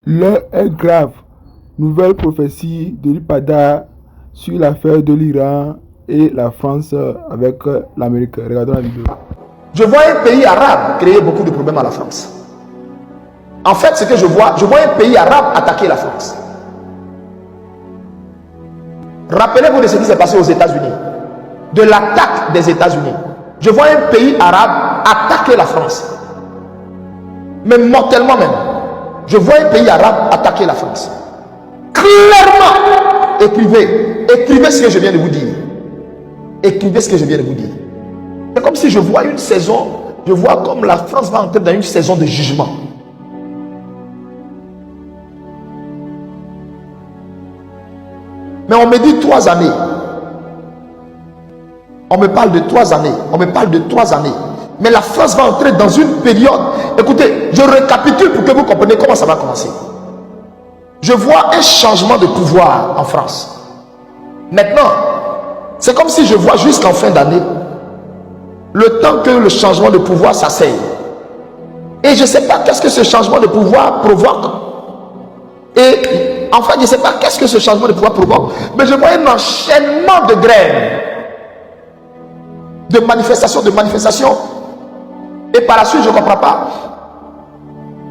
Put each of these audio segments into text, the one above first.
L'heure est grave. Nouvelle prophétie de l'Ipada sur l'affaire de l'Iran et la France avec l'Amérique. Regardons la vidéo. Je vois un pays arabe créer beaucoup de problèmes à la France. En fait, ce que je vois un pays arabe attaquer la France. Rappelez-vous de ce qui s'est passé aux États-Unis, de l'attaque des États-Unis. Je vois un pays arabe attaquer la France, mais mortellement même. Je vois un pays arabe attaquer la France. Clairement, écrivez ce que je viens de vous dire. Écrivez ce que je viens de vous dire. C'est comme si je vois une saison, je vois comme la France va entrer dans une saison de jugement. Mais on me dit 3 années. On me parle de 3 années. On me parle de 3 années. Mais la France va entrer dans une période. Écoutez, je récapitule pour que vous compreniez comment ça va commencer. Je vois un changement de pouvoir en France. Maintenant, c'est comme si je vois jusqu'en fin d'année, le temps que le changement de pouvoir s'asseye. Et je ne sais pas qu'est-ce que ce changement de pouvoir provoque. Et en fait, je ne sais pas qu'est-ce que ce changement de pouvoir provoque. Mais je vois un enchaînement de grèves, de manifestations. Et par la suite, je ne comprends pas.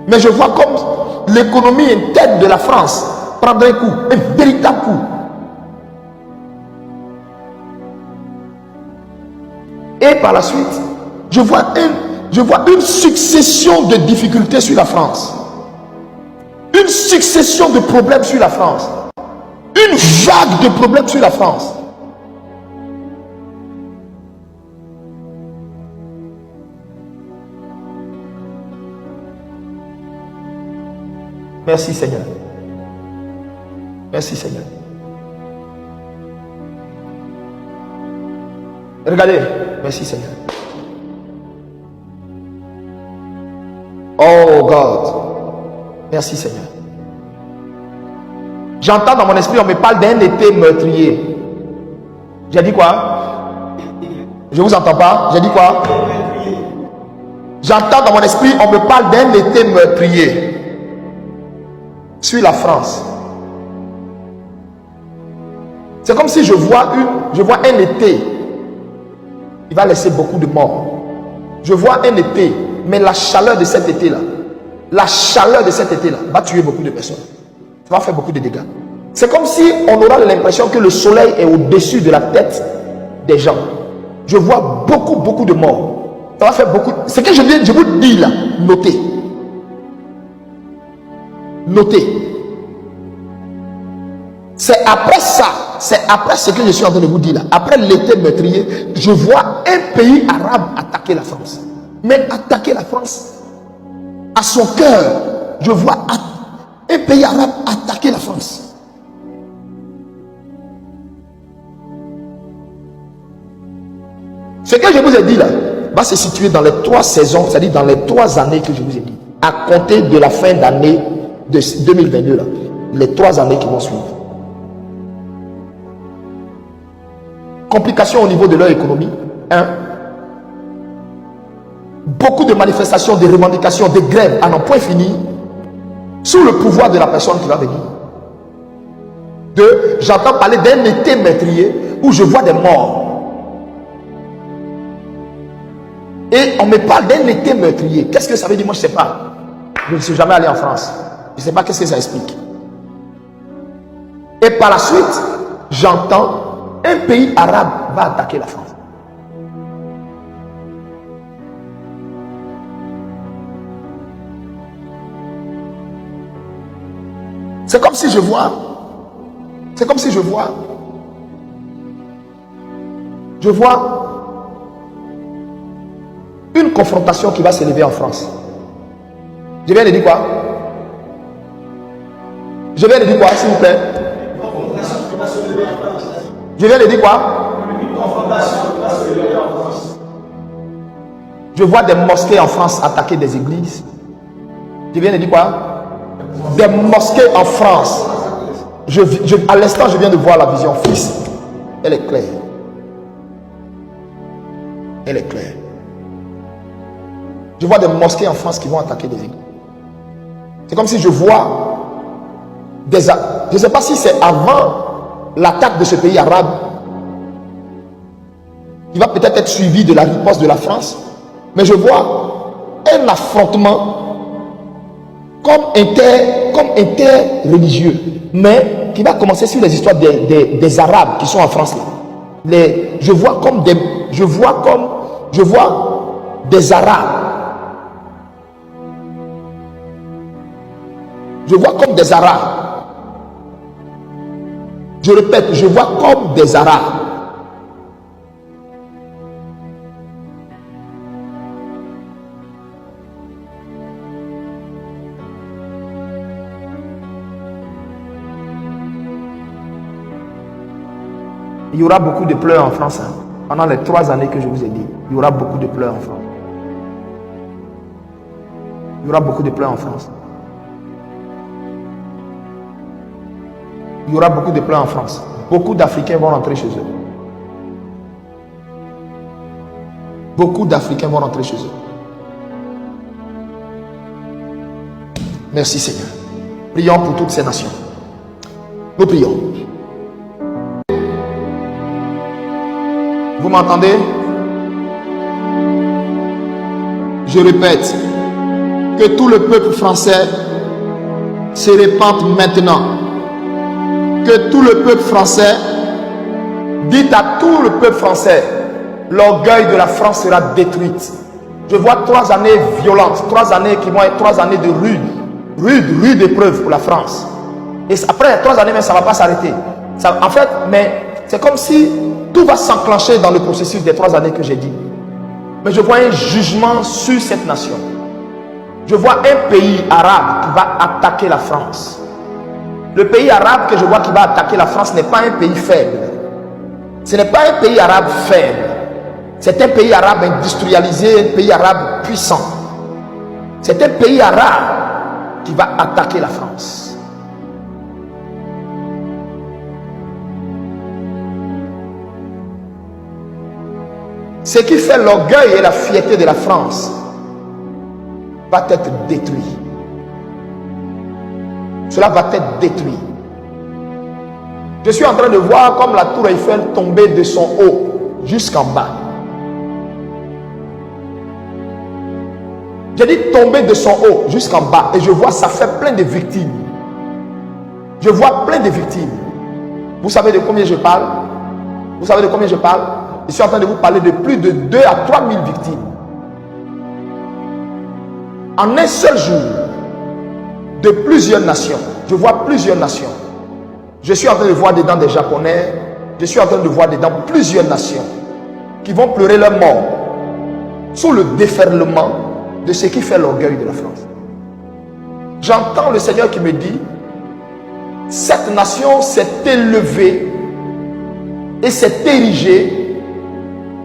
Mais je vois comme l'économie interne de la France prendre un coup, un véritable coup. Et par la suite, je vois une succession de difficultés sur la France. Une succession de problèmes sur la France. Une vague de problèmes sur la France. Merci Seigneur. Merci Seigneur. Regardez. Merci Seigneur. Oh God. Merci Seigneur. J'entends dans mon esprit, on me parle d'un été meurtrier. J'ai dit quoi? Je vous entends pas? J'ai dit quoi? J'entends dans mon esprit, on me parle d'un été meurtrier sur la France. C'est comme si je vois un été. Il va laisser beaucoup de morts. Je vois un été, mais la chaleur de cet été-là, va tuer beaucoup de personnes. Ça va faire beaucoup de dégâts. C'est comme si on aura l'impression que le soleil est au-dessus de la tête des gens. Je vois beaucoup de morts. Ça va faire beaucoup. Ce que je vous dis là, notez. Notez. C'est après ça, c'est après ce que je suis en train de vous dire là, après l'été meurtrier, je vois un pays arabe attaquer la France. Mais attaquer la France à son cœur. Je vois un pays arabe attaquer la France. Ce que je vous ai dit là va se situer dans les 3 saisons, c'est-à-dire dans les 3 années que je vous ai dit, à compter de la fin d'année de 2022 là, les 3 années qui vont suivre. Complications au niveau de leur économie. 1. Beaucoup de manifestations, de revendications, de grèves à n'en point fini sous le pouvoir de la personne qui va venir. 2. J'entends parler d'un été meurtrier où je vois des morts. Et on me parle d'un été meurtrier. Qu'est-ce que ça veut dire? Moi, je ne sais pas. Je ne suis jamais allé en France. Je ne sais pas qu'est-ce que ça explique. Et par la suite, j'entends un pays arabe va attaquer la France. C'est comme si je vois une confrontation qui va s'élever en France. Je viens de dire quoi? Je viens de dire quoi, s'il vous plaît? Je viens de dire quoi? Je vois des mosquées en France attaquer des églises. Je viens de dire quoi? Des mosquées en France. À l'instant, je viens de voir la vision. Fils, elle est claire. Elle est claire. Je vois des mosquées en France qui vont attaquer des églises. C'est comme si je vois Je ne sais pas si c'est avant l'attaque de ce pays arabe qui va peut-être être suivi de la riposte de la France, mais je vois un affrontement comme interreligieux, mais qui va commencer sur les histoires des Arabes qui sont en France là. Je vois des Arabes. Je vois comme des Arabes. Je répète, je vois comme des Arabes. Il y aura beaucoup de pleurs en France. Hein. Pendant les 3 années que je vous ai dit, il y aura beaucoup de pleurs en France. Il y aura beaucoup de pleurs en France. Il y aura beaucoup de pleurs en France. Beaucoup d'Africains vont rentrer chez eux. Beaucoup d'Africains vont rentrer chez eux. Merci Seigneur. Prions pour toutes ces nations. Nous prions. Vous m'entendez? Je répète, que tout le peuple français se répande maintenant. Que tout le peuple français, dites à tout le peuple français, l'orgueil de la France sera détruit. Je vois 3 années violentes, 3 années qui vont être 3 années de rude épreuve pour la France. Et après 3 années, mais ça ne va pas s'arrêter. En fait, mais c'est comme si tout va s'enclencher dans le processus des 3 années que j'ai dit. Mais je vois un jugement sur cette nation. Je vois un pays arabe qui va attaquer la France. Le pays arabe que je vois qui va attaquer la France n'est pas un pays faible. Ce n'est pas un pays arabe faible. C'est un pays arabe industrialisé, un pays arabe puissant. C'est un pays arabe qui va attaquer la France. Ce qui fait l'orgueil et la fierté de la France va être détruit. Cela va être détruit. Je suis en train de voir comme la tour Eiffel tomber de son haut jusqu'en bas. J'ai dit tomber de son haut jusqu'en bas et je vois ça fait plein de victimes. Je vois plein de victimes. Vous savez de combien je parle? Vous savez de combien je parle? Je suis en train de vous parler de plus de 2 à 3 000 victimes. En un seul jour, de plusieurs nations. Je vois plusieurs nations. Je suis en train de voir dedans des Japonais. Je suis en train de voir dedans plusieurs nations qui vont pleurer leur mort sous le déferlement de ce qui fait l'orgueil de la France. J'entends le Seigneur qui me dit, cette nation s'est élevée et s'est érigée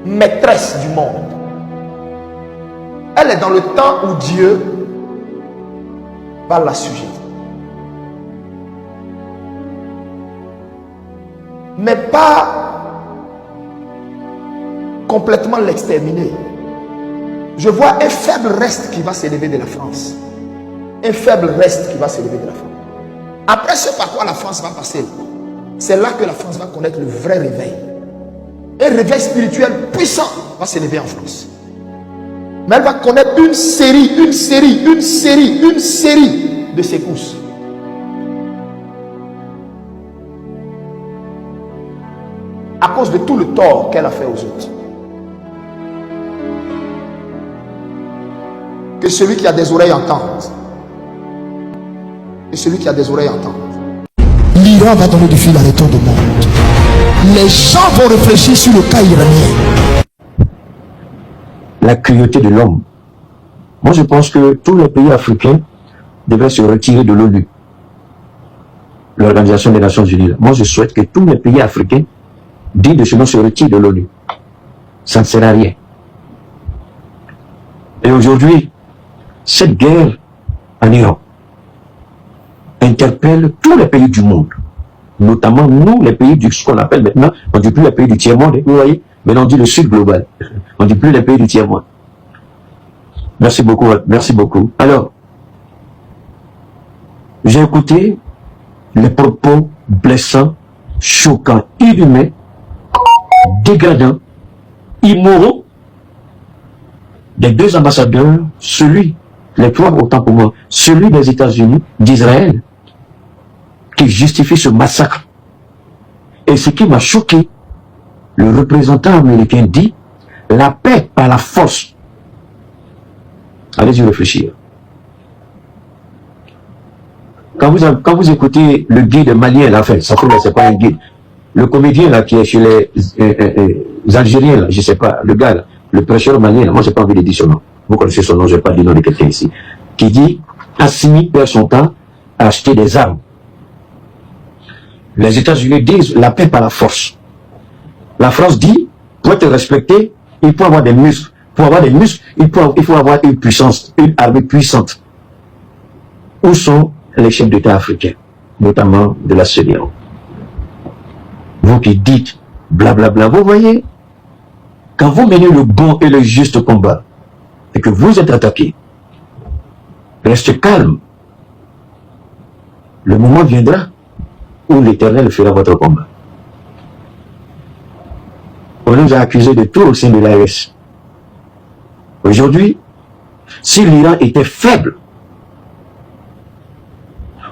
maîtresse du monde. Elle est dans le temps où Dieu va l'assujettir. Mais pas complètement l'exterminer. Je vois un faible reste qui va s'élever de la France. Un faible reste qui va s'élever de la France. Après ce par quoi la France va passer, c'est là que la France va connaître le vrai réveil. Un réveil spirituel puissant va s'élever en France. Mais elle va connaître une série de secousses. À cause de tout le tort qu'elle a fait aux autres. Que celui qui a des oreilles entende. Que celui qui a des oreilles entende. L'Iran va donner du fil à retour du monde. Les gens vont réfléchir sur le cas iranien. La cruauté de l'homme. Moi, je pense que tous les pays africains devraient se retirer de l'ONU, l'Organisation des Nations Unies. Moi, je souhaite que tous les pays africains dignes de ce nom se retirent de l'ONU. Ça ne sert à rien. Et aujourd'hui, cette guerre en Iran interpelle tous les pays du monde, notamment nous, les pays du ce qu'on appelle maintenant, on ne dit plus les pays du tiers-monde, vous voyez, mais on dit le sud global. On ne dit plus les pays du tiers-monde. Merci beaucoup, merci beaucoup. Alors, j'ai écouté les propos blessants, choquants, inhumains, dégradants, immoraux des deux ambassadeurs, celui, les trois autant pour moi, celui des États-Unis, d'Israël, qui justifie ce massacre. Et ce qui m'a choqué, le représentant américain dit la paix par la force. Allez-y réfléchir. Quand vous écoutez le guide malien, là, enfin, ça c'est pas un guide, le comédien là qui est chez les Algériens, là, je sais pas, le gars là, le prêcheur malien, là, moi j'ai pas envie de dire son nom. Vous connaissez son nom, je vais pas dire le nom de quelqu'un ici, qui dit Assimi perd son temps à acheter des armes. Les États-Unis disent la paix par la force. La France dit, pour être respecté, il faut avoir des muscles. Pour avoir des muscles, il faut avoir une puissance, une armée puissante. Où sont les chefs d'État africains, notamment de la CEDEAO? Vous qui dites blablabla, vous voyez, quand vous menez le bon et le juste combat, et que vous êtes attaqué, restez calme. Le moment viendra où l'Éternel fera votre combat. On nous a accusés de tout au sein de l'AES. Aujourd'hui, si l'Iran était faible,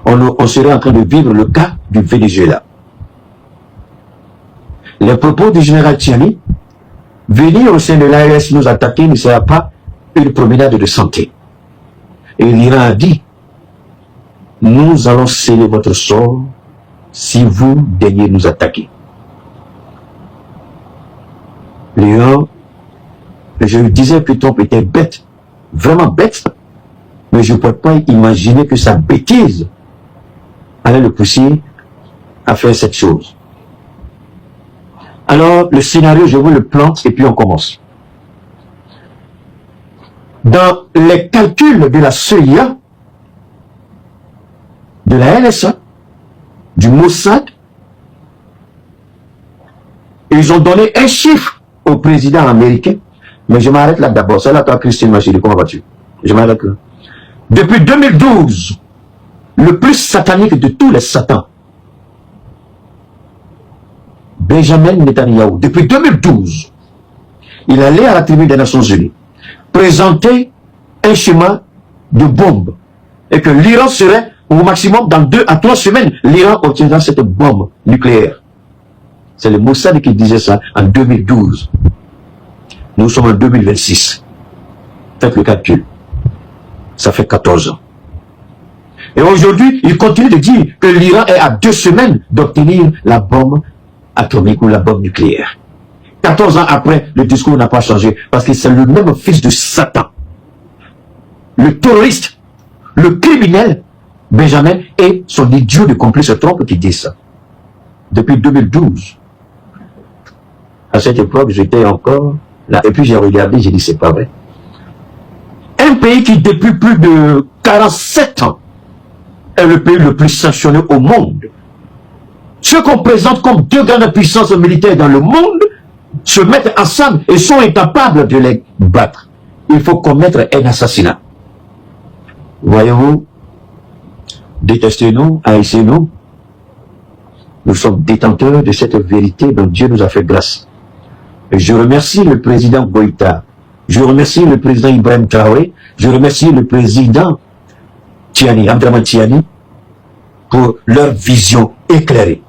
on serait en train de vivre le cas du Venezuela. Les propos du général Tiani, venir au sein de l'AES nous attaquer ne sera pas une promenade de santé. Et l'Iran a dit, nous allons sceller votre sort si vous daignez nous attaquer. L'Iran, je disais que Trump était bête, vraiment bête, mais je ne peux pas imaginer que sa bêtise allait le pousser à faire cette chose. Alors, le scénario, je vous le plante et puis on commence. Dans les calculs de la CIA, de la NSA, du Mossad, ils ont donné un chiffre au président américain. Mais je m'arrête là d'abord. C'est là, toi, Christine, ma chérie, comment vas-tu? Je m'arrête là. Depuis 2012, le plus satanique de tous les satans, Benjamin Netanyahu, depuis 2012, il allait à la tribune des Nations Unies présenter un schéma de bombe et que l'Iran serait au maximum dans 2 à 3 semaines, l'Iran obtiendra cette bombe nucléaire. C'est le Mossad qui disait ça en 2012. Nous sommes en 2026. Faites le calcul. Ça fait 14 ans. Et aujourd'hui, il continue de dire que l'Iran est à 2 semaines d'obtenir la bombe atomique ou la bombe nucléaire. 14 ans après, le discours n'a pas changé parce que c'est le même fils de Satan. Le terroriste, le criminel, Benjamin et son idiot de complice Trump qui dit ça. Depuis 2012. À cette époque, j'étais encore là. Et puis j'ai regardé, j'ai dit c'est pas vrai. Un pays qui depuis plus de 47 ans est le pays le plus sanctionné au monde. Ceux qu'on présente comme 2 grandes puissances militaires dans le monde se mettent ensemble et sont incapables de les battre. Il faut commettre un assassinat. Voyez-vous, détestez-nous, haïssez-nous. Nous sommes détenteurs de cette vérité dont Dieu nous a fait grâce. Et je remercie le président Goïta, je remercie le président Ibrahim Traoré, je remercie le président Tiani, Abdraman Tiani, pour leur vision éclairée,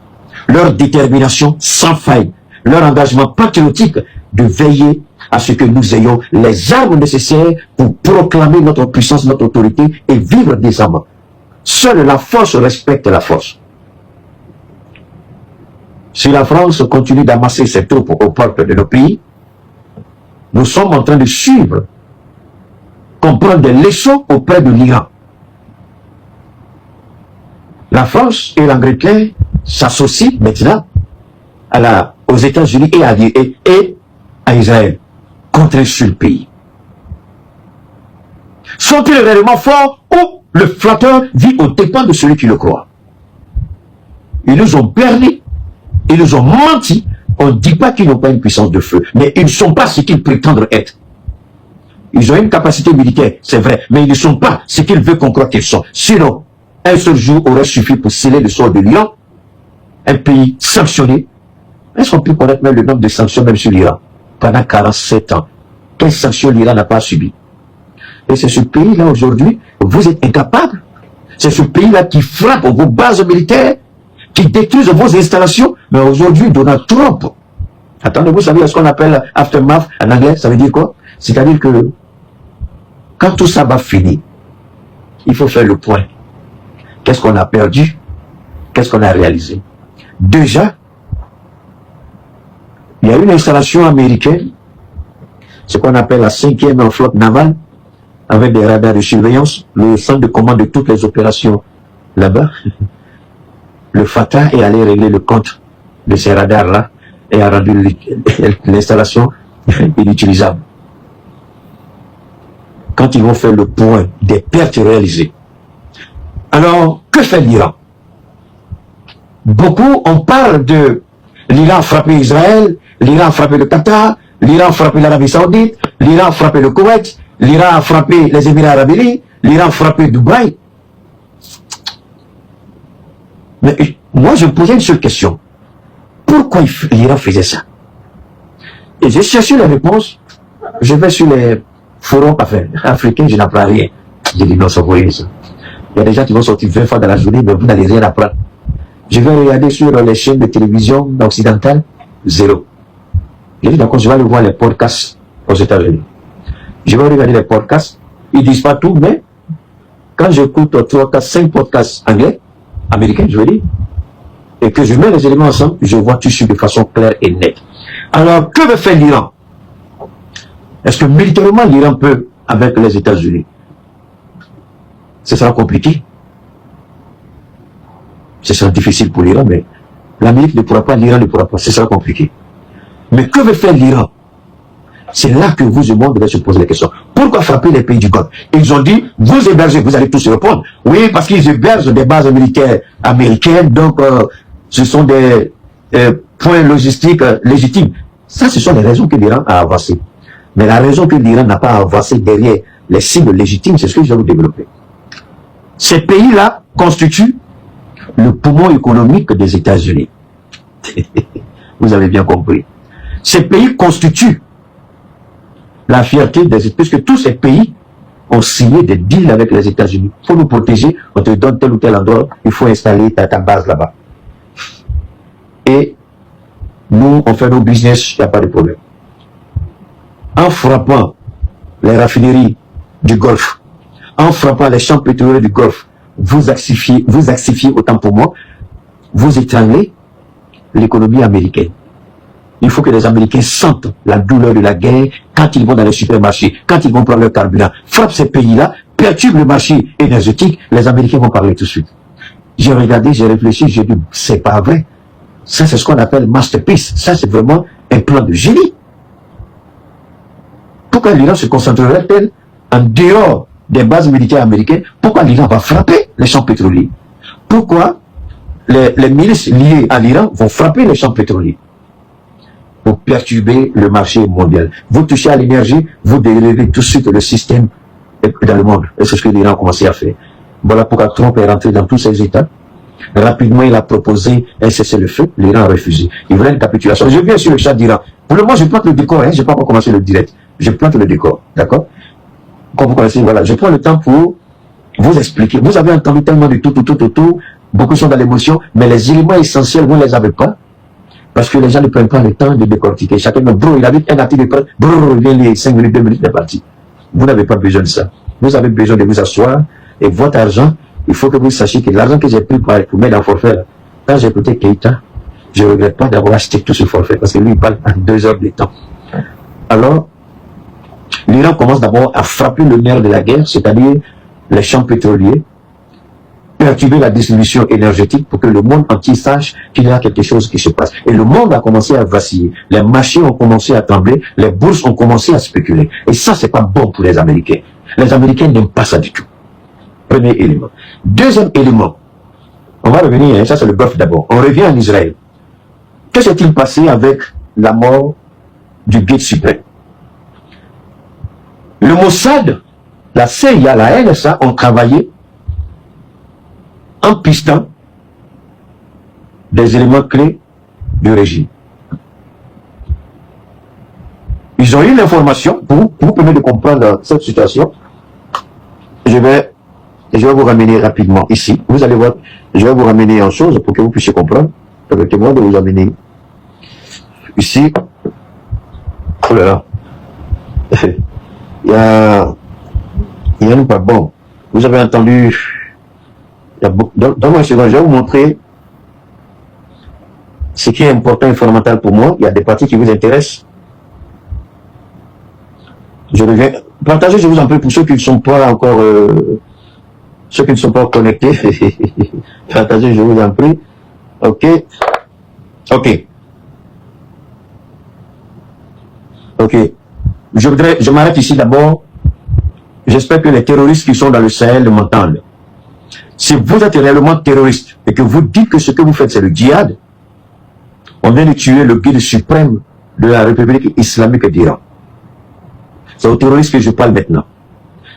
leur détermination sans faille, leur engagement patriotique de veiller à ce que nous ayons les armes nécessaires pour proclamer notre puissance, notre autorité et vivre décemment. Seule la force respecte la force. Si la France continue d'amasser ses troupes aux portes de nos pays, nous sommes en train de suivre, comprendre des leçons auprès de l'Iran. La France et l'Angleterre s'associent maintenant aux États-Unis et à Israël contre un seul pays. Sont-ils réellement forts ou le flatteur vit aux dépens de celui qui le croit? Ils nous ont berné, ils nous ont menti. On ne dit pas qu'ils n'ont pas une puissance de feu, mais ils ne sont pas ce qu'ils prétendent être. Ils ont une capacité militaire, c'est vrai, mais ils ne sont pas ce qu'ils veulent qu'on croit qu'ils sont. Sinon, un seul jour aurait suffi pour sceller le sort de l'Iran, un pays sanctionné. Est-ce qu'on peut connaître même le nombre de sanctions même sur l'Iran pendant 47 ans? Quelles sanctions l'Iran n'a pas subi? Et c'est ce pays-là aujourd'hui, vous êtes incapable. C'est ce pays-là qui frappe vos bases militaires, qui détruisent vos installations. Mais aujourd'hui, Donald Trump, attendez, vous savez ce qu'on appelle aftermath en anglais, ça veut dire quoi? C'est-à-dire que quand tout ça va finir, il faut faire le point. Qu'est-ce qu'on a perdu? Qu'est-ce qu'on a réalisé? Déjà, il y a une installation américaine, ce qu'on appelle la 5e flotte navale, avec des radars de surveillance, le centre de commande de toutes les opérations là-bas. Le Fatah est allé régler le compte de ces radars-là et a rendu l'installation inutilisable. Quand ils vont faire le point des pertes réalisées. Alors, que fait l'Iran? Beaucoup, on parle de l'Iran a frappé Israël, l'Iran a frappé le Qatar, l'Iran a frappé l'Arabie Saoudite, l'Iran a frappé le Koweït, l'Iran a frappé les Émirats Arabes Unis, l'Iran a frappé Dubaï. Mais moi, je me posais une seule question. Pourquoi l'Iran faisait ça? Et j'ai cherché la réponse. Je vais sur les forums africains, je n'apprends rien. J'ai dit non, ça vaut rien ça. Il y a des gens qui vont sortir 20 fois dans la journée, mais vous n'allez rien apprendre. Je vais regarder sur les chaînes de télévision occidentales, zéro. J'ai dit d'accord, je vais aller voir les podcasts aux États-Unis. Je vais regarder les podcasts. Ils disent pas tout, mais quand j'écoute 3, 4, 5 podcasts anglais, américains, je veux dire, et que je mets les éléments ensemble, je vois tout de façon claire et nette. Alors, que veut faire l'Iran? Est-ce que militairement l'Iran peut avec les États-Unis? Ce sera compliqué. Ce sera difficile pour l'Iran, mais l'Amérique ne pourra pas, l'Iran ne pourra pas. Ce sera compliqué. Mais que veut faire l'Iran? C'est là que vous et moi devez se poser la question. Pourquoi frapper les pays du Golfe? Ils ont dit, vous hébergez, vous allez tous répondre. Oui, parce qu'ils hébergent des bases militaires américaines, donc ce sont des points logistiques légitimes. Ça, ce sont les raisons que l'Iran a avancées. Mais la raison que l'Iran n'a pas avancé derrière les cibles légitimes, c'est ce que je vais vous développer. Ces pays-là constituent le poumon économique des États-Unis. Vous avez bien compris. Ces pays constituent la fierté des États-Unis, puisque tous ces pays ont signé des deals avec les États-Unis. Il faut nous protéger, on te donne tel ou tel endroit, il faut installer ta base là-bas. Et nous, on fait nos business, il n'y a pas de problème. En frappant les raffineries du Golfe, en frappant les champs pétroliers du Golfe, vous axifiez autant pour moi, vous étranglez l'économie américaine. Il faut que les Américains sentent la douleur de la guerre quand ils vont dans les supermarchés, quand ils vont prendre leur carburant, frappent ces pays-là, perturbent le marché énergétique, les Américains vont parler tout de suite. J'ai regardé, j'ai réfléchi, j'ai dit, c'est pas vrai. Ça, c'est ce qu'on appelle masterpiece. Ça, c'est vraiment un plan de génie. Pourquoi l'Iran se concentrerait-elle en dehors des bases militaires américaines? Pourquoi l'Iran va frapper les champs pétroliers? Pourquoi les milices liées à l'Iran vont frapper les champs pétroliers? Pour perturber le marché mondial. Vous touchez à l'énergie, vous dérivez tout de suite le système dans le monde. Et c'est ce que l'Iran a commencé à faire. Voilà pourquoi Trump est rentré dans tous ces États. Rapidement, il a proposé un cessez-le-feu. L'Iran a refusé. Il voulait une capitulation. Je viens sur le chat d'Iran. Pour le moment, je plante le décor. Je n'ai pas encore commencé le direct. Je plante le décor. D'accord? Comme vous connaissez, voilà. Je prends le temps pour vous expliquer. Vous avez entendu tellement de tout. Beaucoup sont dans l'émotion. Mais les éléments essentiels, vous ne les avez pas. Parce que les gens ne prennent pas le temps de décortiquer. Chacun me bro, il a dit un article de presse, bro, il vient les 5 minutes, 2 minutes, il est parti. Vous n'avez pas besoin de ça. Vous avez besoin de vous asseoir et votre argent, il faut que vous sachiez que l'argent que j'ai pris pour mettre dans le forfait, là, quand j'ai écouté Keïta, je ne regrette pas d'avoir acheté tout ce forfait parce que lui, il parle en 2 heures de temps. Alors, l'Iran commence d'abord à frapper le nerf de la guerre, c'est-à-dire les champs pétroliers, perturber la distribution énergétique pour que le monde entier sache qu'il y a quelque chose qui se passe. Et le monde a commencé à vaciller. Les marchés ont commencé à trembler. Les bourses ont commencé à spéculer. Et ça, c'est pas bon pour les Américains. Les Américains n'aiment pas ça du tout. Premier élément. Deuxième élément. On va revenir, ça c'est le bœuf d'abord. On revient en Israël. Que s'est-il passé avec la mort du guide suprême? Le Mossad, la CIA, la NSA ont travaillé en pistant des éléments clés du régime. Ils ont eu l'information pour vous permettre de comprendre cette situation. Je vais vous ramener rapidement ici. Vous allez voir, je vais vous ramener en chose pour que vous puissiez comprendre. Permettez-moi de vous amener ici. Oh là là. Il y a nous pas bon. Vous avez entendu. Dans moi, je vais vous montrer ce qui est important et fondamental pour moi. Il y a des parties qui vous intéressent. Je reviens. Partagez, je vous en prie, pour ceux qui ne sont pas encore ceux qui ne sont pas connectés. Partagez, je vous en prie. Ok. Ok. Ok. Je m'arrête ici d'abord. J'espère que les terroristes qui sont dans le Sahel m'entendent. Si vous êtes réellement terroriste et que vous dites que ce que vous faites c'est le djihad, on vient de tuer le guide suprême de la République islamique d'Iran. C'est aux terroristes que je parle maintenant.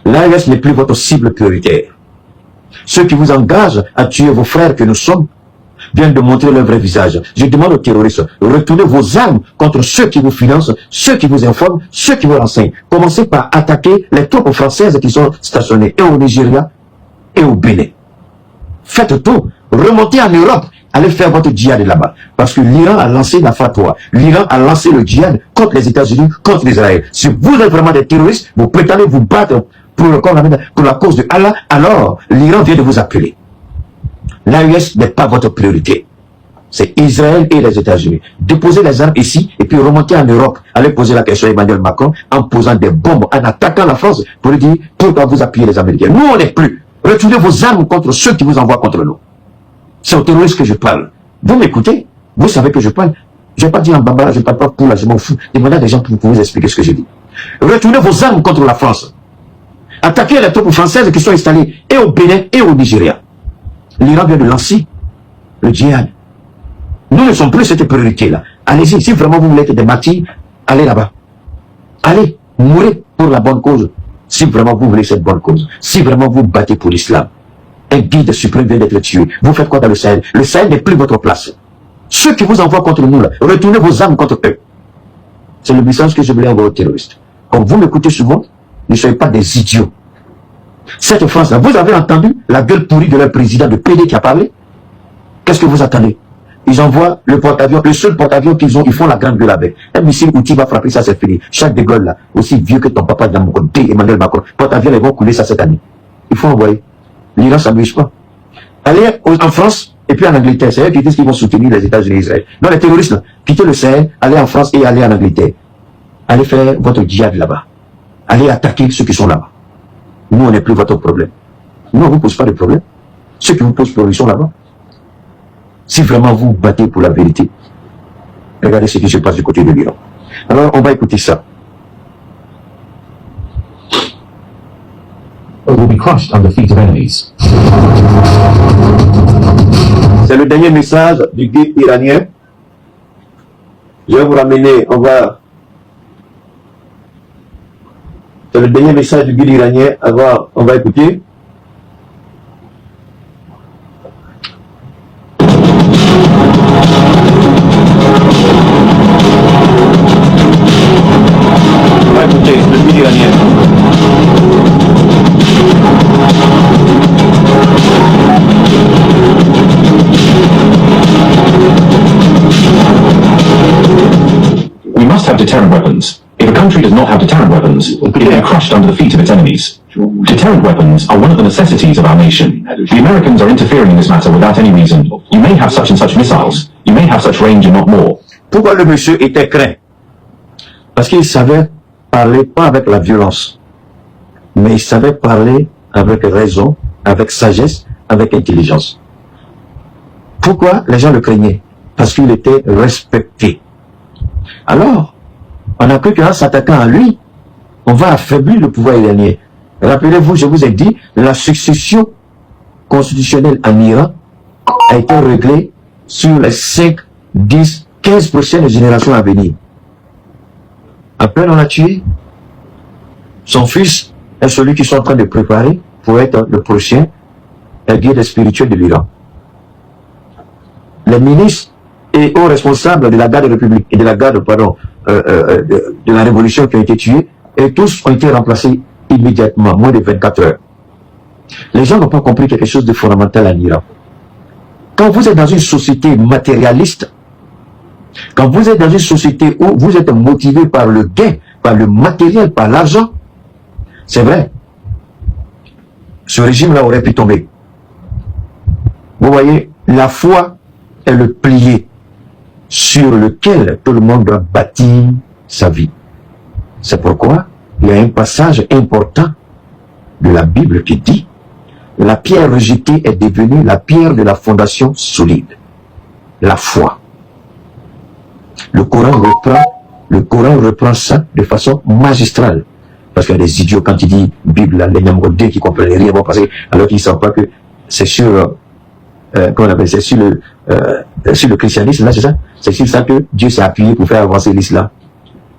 L'AES n'est plus votre cible prioritaire. Ceux qui vous engagent à tuer vos frères que nous sommes viennent de montrer leur vrai visage. Je demande aux terroristes, retournez vos armes contre ceux qui vous financent, ceux qui vous informent, ceux qui vous renseignent. Commencez par attaquer les troupes françaises qui sont stationnées et au Nigeria et au Bénin. Faites tout, remontez en Europe, allez faire votre djihad là-bas. Parce que l'Iran a lancé la fatwa, l'Iran a lancé le djihad contre les États-Unis, contre Israël. Si vous êtes vraiment des terroristes, vous prétendez vous battre pour la cause de Allah, alors l'Iran vient de vous appeler. L'AES n'est pas votre priorité. C'est Israël et les États-Unis. Déposez les armes ici et puis remontez en Europe. Allez poser la question à Emmanuel Macron en posant des bombes, en attaquant la France pour lui dire pourquoi vous appuyez les Américains. Nous, on n'est plus. Retournez vos armes contre ceux qui vous envoient contre nous. C'est aux terroristes que je parle. Vous m'écoutez? Vous savez que je parle. Je ne vais pas dire en bambara, je ne parle pas pour là, je m'en fous. Demandez à des gens pour vous expliquer ce que je dis. Retournez vos armes contre la France. Attaquez les troupes françaises qui sont installées et au Bénin et au Nigeria. L'Iran vient de lancer le djihad. Nous ne sommes plus cette priorité-là. Allez-y, si vraiment vous voulez être des martyrs, allez là-bas. Allez, mourrez pour la bonne cause. Si vraiment vous voulez cette bonne cause. Si vraiment vous battez pour l'islam. Un guide suprême vient d'être tué. Vous faites quoi dans le Sahel? Le Sahel n'est plus votre place. Ceux qui vous envoient contre nous, là, retournez vos armes contre eux. C'est le message que je voulais envoyer aux terroristes. Comme vous m'écoutez souvent, ne soyez pas des idiots. Cette France-là, vous avez entendu la gueule pourrie de leur président de PD qui a parlé? Qu'est-ce que vous attendez? Ils envoient le porte-avions, le seul porte-avions qu'ils ont, ils font la grande gueule avec. Un missile outil va frapper, ça c'est fini. Chaque de Gaulle là, aussi vieux que ton papa Emmanuel Macron, porte-avions, ils vont couler ça cette année. Il faut envoyer. L'Iran, ça ne bouge pas. Allez en France et puis en Angleterre, c'est eux qui disent qu'ils vont soutenir les États-Unis et Israël. Non, les terroristes là, quittez le Sahel, allez en France et allez en Angleterre. Allez faire votre djihad là-bas. Allez attaquer ceux qui sont là-bas. Nous, on n'est plus votre problème. Nous, on ne vous pose pas de problème. Ceux qui vous posent problème, ils sont là-bas. Si vraiment vous battez pour la vérité, regardez ce qui se passe du côté de l'Iran. Alors, on va écouter ça. Will be crushed under feet of enemies. C'est le dernier message du guide iranien. Je vais vous ramener, c'est le dernier message du guide iranien. Alors, on va écouter. On va écouter le guide iranien. We must have deterrent weapons. If a country does not have deterrent weapons, it will be crushed under the feet of its enemies. Deterrent weapons are one of the necessities of our nation. The Americans are interfering in this matter without any reason. You may have such and such missiles. You may have such range and not more. Pourquoi le monsieur était craint? Parce qu'il savait parler pas avec la violence, mais il savait parler avec raison, avec sagesse, avec intelligence. Pourquoi les gens le craignaient? Parce qu'il était respecté. Alors, on a cru qu'en s'attaquant à lui, on va affaiblir le pouvoir iranien. Rappelez-vous, je vous ai dit, la succession constitutionnelle en Iran a été réglée sur les 5, 10, 15 prochaines générations à venir. Après, on l'a tué. Son fils est celui qui sont en train de préparer pour être le prochain un guide spirituel de l'Iran. Les ministres et hauts responsables de la garde république et de la garde, pardon, de la révolution qui ont été tués, et tous ont été remplacés immédiatement, moins de 24 heures. Les gens n'ont pas compris quelque chose de fondamental en Iran. Quand vous êtes dans une société matérialiste, quand vous êtes dans une société où vous êtes motivé par le gain, par le matériel, par l'argent, c'est vrai, ce régime-là aurait pu tomber. Vous voyez, la foi est le pilier sur lequel tout le monde doit bâtir sa vie. C'est pourquoi il y a un passage important de la Bible qui dit: la pierre rejetée est devenue la pierre de la fondation solide. La foi. Le Coran reprend ça de façon magistrale. Parce qu'il y a des idiots, quand il dit Bible, les Namrodés qui comprennent rien, vont passer, alors qu'ils ne savent pas que c'est sur, comment on appelle, c'est sur le christianisme, là, c'est ça? C'est sur ça que Dieu s'est appuyé pour faire avancer l'islam.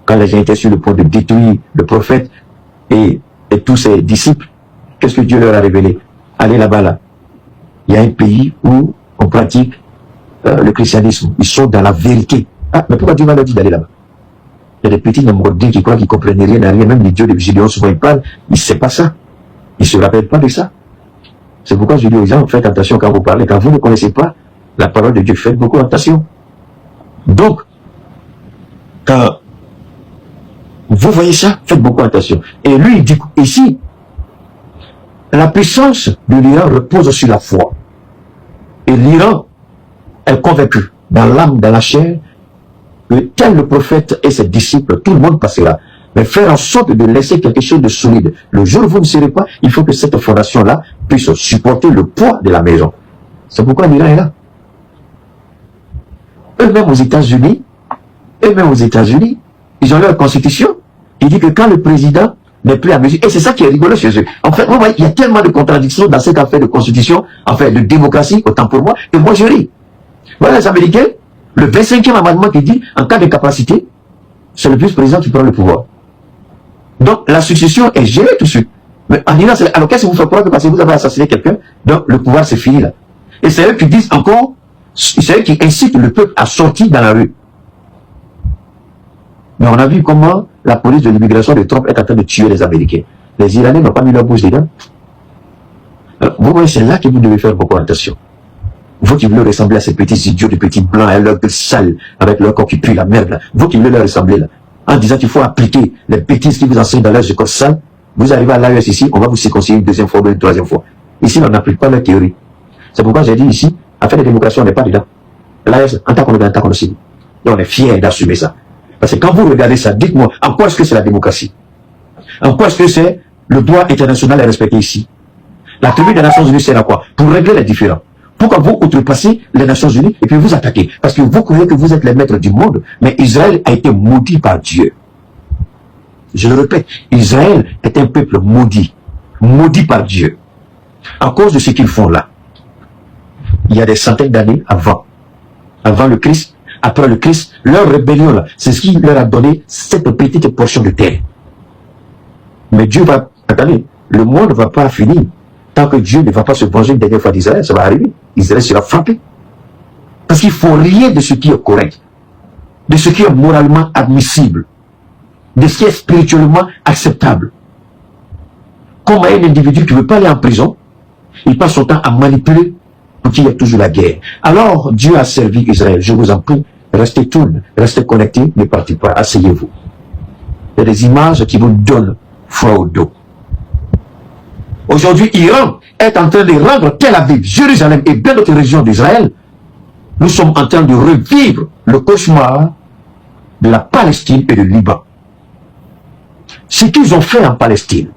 Quand les gens étaient sur le point de détruire le prophète et tous ses disciples, qu'est-ce que Dieu leur a révélé? Allez là-bas, là. Il y a un pays où on pratique le christianisme. Ils sont dans la vérité. Ah, mais pourquoi Dieu m'a dit d'aller là-bas? Il y a des petits Namrodis qui croient qu'ils ne comprennent rien à rien. Même les dieux de Gédéon, souvent ils parlent, ils ne savent pas ça. Ils ne se rappellent pas de ça. C'est pourquoi je dis aux gens, faites attention quand vous parlez. Quand vous ne connaissez pas la parole de Dieu, faites beaucoup attention. Donc, quand vous voyez ça, faites beaucoup attention. Et lui, il dit ici, la puissance de l'Iran repose sur la foi. Et l'Iran est convaincu, dans l'âme, dans la chair, que tel le prophète et ses disciples, tout le monde passera. Mais faire en sorte de laisser quelque chose de solide. Le jour où vous ne serez pas, il faut que cette fondation-là puisse supporter le poids de la maison. C'est pourquoi l'Iran est là. Eux-mêmes aux États-Unis, ils ont leur constitution. Il dit que quand le président n'est plus à mesure, et c'est ça qui est rigolo chez eux. En fait, vous voyez, il y a tellement de contradictions dans cette affaire de constitution, en fait, de démocratie, autant pour moi, que moi je ris. Voilà les Américains, le 25e amendement qui dit, en cas de capacité, c'est le vice-président qui prend le pouvoir. Donc, la succession est gérée tout de suite. Mais en Iran, alors qu'est-ce que vous faites croire que parce que vous avez assassiné quelqu'un, donc le pouvoir c'est fini là. Et c'est eux qui disent encore, c'est eux qui incitent le peuple à sortir dans la rue. Mais on a vu comment la police de l'immigration de Trump est en train de tuer les Américains. Les Iraniens n'ont pas mis leur bouche dedans. Alors, vous voyez, c'est là que vous devez faire beaucoup attention. Vous qui voulez ressembler à ces petits idiots, des petits blancs, à leur gueule sale, avec leur corps qui pue la merde, là. Vous qui voulez leur ressembler, là, en disant qu'il faut appliquer les bêtises qui vous enseignent dans leurs écoles sales, vous arrivez à l'AES ici, on va vous circoncire une deuxième fois ou une troisième fois. Ici, on n'applique pas leur théorie. C'est pourquoi j'ai dit ici, affaire de démocratie, on n'est pas dedans. L'AES, en tant qu'on est, en tant qu'on est. Et on est fiers d'assumer ça. Parce que quand vous regardez ça, dites-moi, en quoi est-ce que c'est la démocratie? En quoi est-ce que c'est le droit international est respecté ici? La tribune des Nations Unies sert à quoi? Pour régler les différends. Pourquoi vous outrepassez les Nations Unies et puis vous attaquez? Parce que vous croyez que vous êtes les maîtres du monde, mais Israël a été maudit par Dieu. Je le répète, Israël est un peuple maudit, maudit par Dieu. À cause de ce qu'ils font là. Il y a des centaines d'années avant le Christ, après le Christ, leur rébellion là, c'est ce qui leur a donné cette petite portion de terre. Mais Dieu va, attendez, le monde ne va pas finir. Tant que Dieu ne va pas se venger une dernière fois d'Israël, ça va arriver. Israël sera frappé. Parce qu'il ne faut rien de ce qui est correct, de ce qui est moralement admissible, de ce qui est spirituellement acceptable. Comme un individu qui ne veut pas aller en prison, il passe son temps à manipuler pour qu'il y ait toujours la guerre. Alors, Dieu a servi Israël. Je vous en prie, restez tourne, restez connectés, ne partez pas, asseyez-vous. Il y a des images qui vous donnent froid au dos. Aujourd'hui, Iran est en train de rendre Tel Aviv, Jérusalem et bien d'autres régions d'Israël. Nous sommes en train de revivre le cauchemar de la Palestine et du Liban. Ce qu'ils ont fait en Palestine,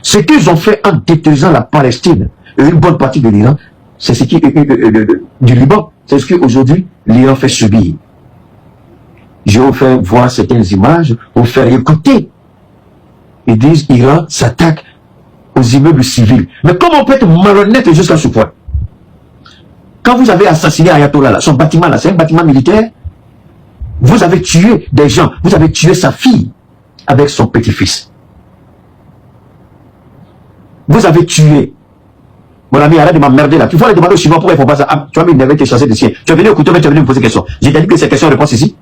ce qu'ils ont fait en détruisant la Palestine et une bonne partie de l'Iran, c'est ce qui du Liban, c'est ce qu'aujourd'hui l'Iran fait subir. Je vais vous faire voir certaines images, vous faire écouter. Ils disent Iran s'attaque aux immeubles civils. Mais comment on peut être malhonnête jusqu'à ce point? Quand vous avez assassiné Ayatollah, là, son bâtiment là, c'est un bâtiment militaire, vous avez tué des gens, vous avez tué sa fille avec son petit-fils. Vous avez tué Mon ami, arrête de m'emmerder là. Tu vas aller demander au suivant pourquoi ils font pas ça. Ah, tu vas m'énerver, tu es chassé de sien. Tu es venu écouter, mais tu es venu me poser des questions. J'ai dit que ces questions-réponses ici.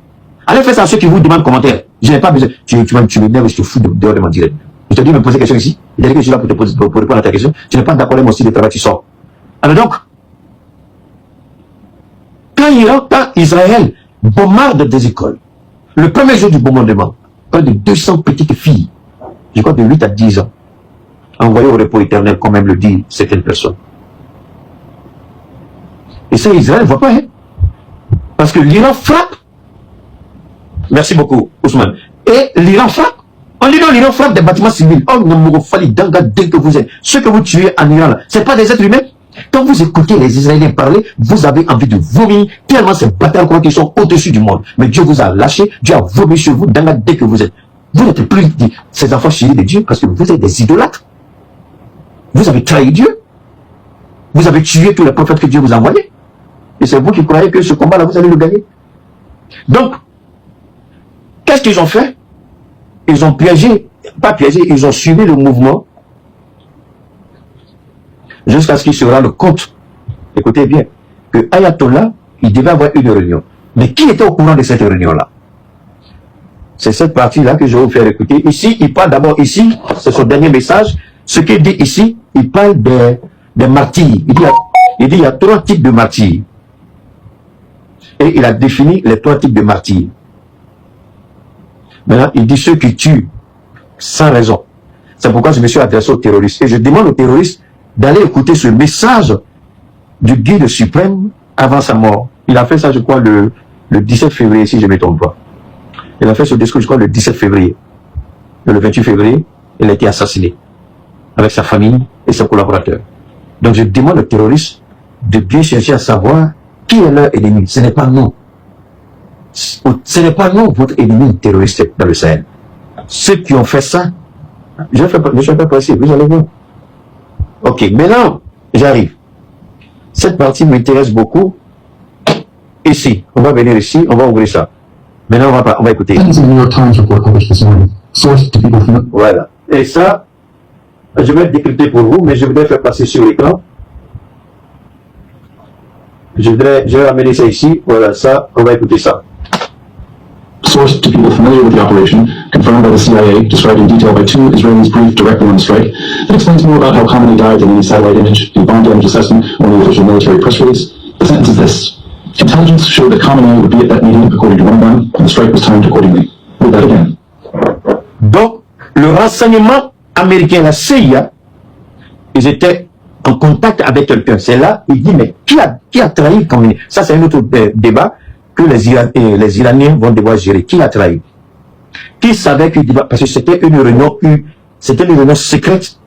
Allez faire ça à ceux qui vous demandent commentaire. Je n'ai pas besoin. Tu m'énerves, je te fous dehors de mon direct. Je te dis de me poser des questions ici. Il a dit que je suis là pour répondre à ta question. Tu n'es pas d'accord avec mon style de travail, tu sors. Alors donc, quand Israël bombarde des écoles, le premier jour du bombardement, près de 200 petites filles, je crois de 8 à 10 ans, envoyées au repos éternel, comme même le disent certaines personnes. Et ça, Israël ne voit pas, hein? Parce que l'Iran frappe. Merci beaucoup, Ousmane. Et l'Iran frappe. On dit non, l'Iran frappe des bâtiments civils. Oh, non, dès que vous êtes. Ceux que vous tuez en Iran, ce n'est pas des êtres humains. Quand vous écoutez les Israéliens parler, vous avez envie de vomir, tellement ces bâtards qui sont au-dessus du monde. Mais Dieu vous a lâché, Dieu a vomi sur vous dès que vous êtes. Vous n'êtes plus ces enfants chéris de Dieu parce que vous êtes des idolâtres. Vous avez trahi Dieu. Vous avez tué tous les prophètes que Dieu vous a envoyés. Et c'est vous qui croyez que ce combat-là, vous allez le gagner. Donc, qu'est-ce qu'ils ont fait? Ils ont piégé, pas piégé, ils ont suivi le mouvement jusqu'à ce qu'il se rende compte, écoutez bien, que Ayatollah, il devait avoir une réunion. Mais qui était au courant de cette réunion-là? C'est cette partie-là que je vais vous faire écouter. Ici, il parle d'abord, ici, c'est son dernier message. Ce qu'il dit ici, il parle des martyrs. Il dit il y a 3 types de martyrs. Et il a défini les 3 types de martyrs. Maintenant, il dit ceux qui tuent sans raison. C'est pourquoi je me suis adressé aux terroristes. Et je demande aux terroristes d'aller écouter ce message du guide suprême avant sa mort. Il a fait ça, je crois, le 17 février, si je ne me trompe pas. Il a fait ce discours, je crois, le 17 février. Et le 28 février, il a été assassiné avec sa famille et ses collaborateurs. Donc je demande aux terroristes de bien chercher à savoir qui est leur ennemi. Ce n'est pas nous. Ce n'est pas nous, votre ennemi terroriste dans le Sahel. Ceux qui ont fait ça, je ne suis pas pressé, vous allez voir. Ok, maintenant, j'arrive. Cette partie m'intéresse beaucoup. Ici, on va venir ici, on va ouvrir ça. Maintenant, on va écouter. Voilà. Et ça, je vais décrypter pour vous, mais je voudrais faire passer sur l'écran. Je vais amener ça ici. Voilà, ça, on va écouter ça. Source to people familiar with the operation, confirmed by the CIA, described in detail by 2 Israelis briefed directly on the strike. It explains more about how Khamenei died than any satellite image, the bomb damage assessment, or the official military press release. The sentence is this. Intelligence showed that Khamenei would be at that meeting according to one of them, and the strike was timed accordingly. Read that again. Donc, le renseignement américain, la CIA, ils étaient en contact avec quelqu'un. C'est là, il dit, mais qui a trahi Khamenei? Ça, c'est un autre débat que les Iraniens vont devoir gérer. Qui a trahi? Qui savait qu'il devait... Parce que c'était une réunion secrète.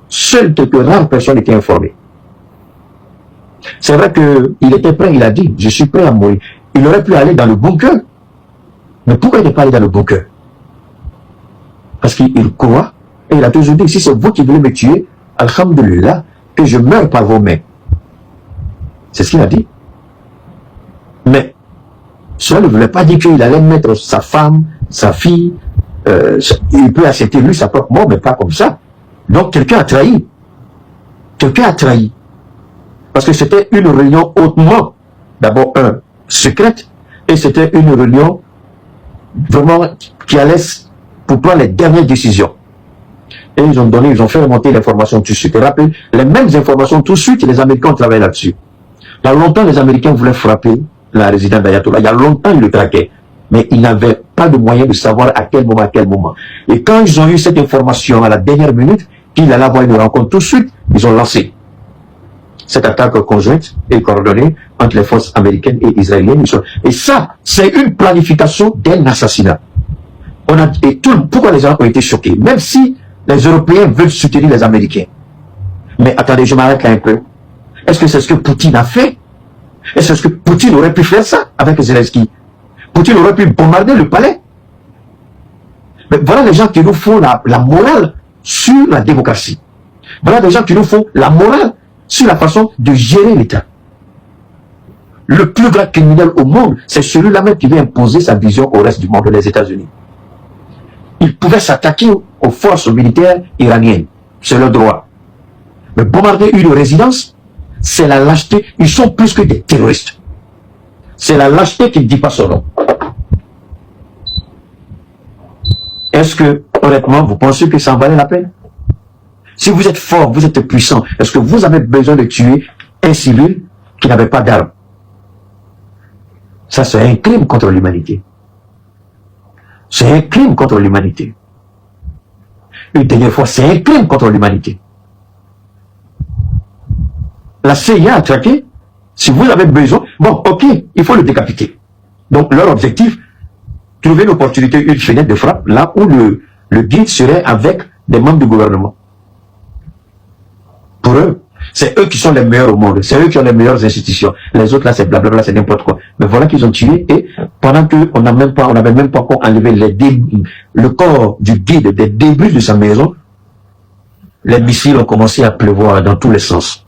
Seules quelques rares personnes étaient informées. C'est vrai qu'il était prêt, il a dit, je suis prêt à mourir. Il aurait pu aller dans le bunker. Mais pourquoi il n'est pas allé dans le bunker? Parce qu'il croit, et il a toujours dit, si c'est vous qui voulez me tuer, alhamdulillah, que je meure par vos mains. C'est ce qu'il a dit. Mais cela ne voulait pas dire qu'il allait mettre sa femme, sa fille, il peut accepter lui sa propre mort, mais pas comme ça. Donc quelqu'un a trahi. Quelqu'un a trahi. Parce que c'était une réunion hautement, d'abord secrète, et c'était une réunion vraiment qui allait pour prendre les dernières décisions. Et ils ont fait remonter l'information tout de suite. Et rappelez, les mêmes informations tout de suite, les Américains ont travaillé là-dessus. Il y a longtemps, les Américains voulaient frapper la résidence d'Ayatollah. Il y a longtemps, ils le traquaient. Mais ils n'avaient pas de moyen de savoir à quel moment, Et quand ils ont eu cette information à la dernière minute, qu'il allait avoir une rencontre tout de suite, ils ont lancé cette attaque conjointe et coordonnée entre les forces américaines et israéliennes. Et ça, c'est une planification d'un assassinat. Pourquoi les gens ont été choqués? Même si les Européens veulent soutenir les Américains. Mais attendez, je m'arrête là un peu. Est-ce que c'est ce que Poutine a fait? Est-ce que Poutine aurait pu faire ça avec Zelensky? Poutine aurait pu bombarder le palais? Mais voilà les gens qui nous font la morale sur la démocratie. Voilà des gens qui nous font la morale sur la façon de gérer l'État. Le plus grand criminel au monde, c'est celui-là même qui veut imposer sa vision au reste du monde, les États-Unis. Il pouvait s'attaquer aux forces militaires iraniennes. C'est leur droit. Mais bombarder une résidence, c'est la lâcheté. Ils sont plus que des terroristes. C'est la lâcheté qui ne dit pas son nom. Est-ce que, honnêtement, vous pensez que ça en valait la peine? Si vous êtes fort, vous êtes puissant, est-ce que vous avez besoin de tuer un civil qui n'avait pas d'armes? Ça, c'est un crime contre l'humanité. C'est un crime contre l'humanité. Une dernière fois, c'est un crime contre l'humanité. La CIA a traqué. Si vous avez besoin, bon, ok, il faut le décapiter. Donc, leur objectif, trouver une opportunité, une fenêtre de frappe, là où le guide serait avec des membres du gouvernement. Pour eux, c'est eux qui sont les meilleurs au monde. C'est eux qui ont les meilleures institutions. Les autres, là, c'est blablabla, c'est n'importe quoi. Mais voilà qu'ils ont tué, et pendant qu'on n'avait même pas encore enlevé le corps du guide des débris de sa maison, les missiles ont commencé à pleuvoir dans tous les sens.